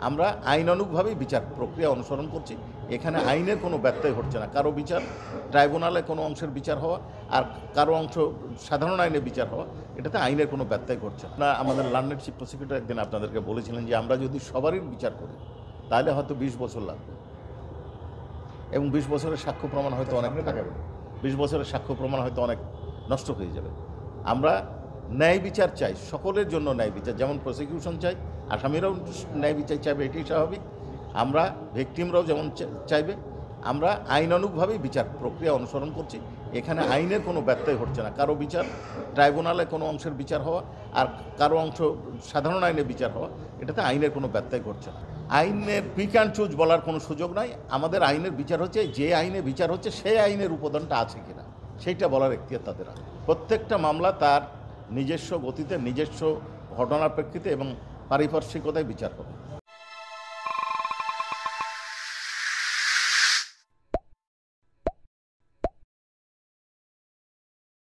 আমরা আইনানুগভাবেই বিচার প্রক্রিয়া অনুসরণ করছি। এখানে আইনের কোনো ব্যত্যয় ঘটছে না। কারো বিচার ট্রাইব্যুনালে কোনো অংশের বিচার হওয়া আর কারো অংশ সাধারণ আইনে বিচার হওয়া, এটাতে আইনের কোনো ব্যত্যয় ঘটছে না। আমাদের লার্নেড চিফ প্রসিকিউটর একদিন আপনাদেরকে বলেছিলেন যে আমরা যদি সবারই বিচার করি তাহলে হয়তো 20 বছর লাগবে, এবং 20 বছরের সাক্ষ্য প্রমাণ হয়তো অনেক থাকবে, 20 বছরের সাক্ষ্য প্রমাণ হয়তো অনেক নষ্ট হয়ে যাবে। আমরা ন্যায় বিচার চাই, সকলের জন্য ন্যায় বিচার, যেমন প্রসিকিউশন চাই, আসামিরাও ন্যায় বিচার চাইবে, এটাই স্বাভাবিক। আমরা ভিকটিমরাও যেমন চাইবে। আমরা আইনানুগভাবেই বিচার প্রক্রিয়া অনুসরণ করছি। এখানে আইনের কোনো ব্যত্যয় ঘটছে না। কারো বিচার ট্রাইব্যুনালে কোনো অংশের বিচার হওয়া আর কারো অংশ সাধারণ আইনে বিচার হওয়া, এটাতে আইনের কোনো ব্যত্যয় ঘটছে না। আইনের পিক অ্যান্ড চুজ বলার কোনো সুযোগ নাই। আমাদের আইনের বিচার হচ্ছে যে আইনে বিচার হচ্ছে সেই আইনের উপাদানটা আছে কিনা সেইটা বলার এখতিয়ার তাদের আছে। প্রত্যেকটা মামলা তার নিজস্ব গতিতে, নিজস্ব ঘটনার প্রেক্ষিতে এবং পারিপার্শ্বিকতায় বিচার হবে।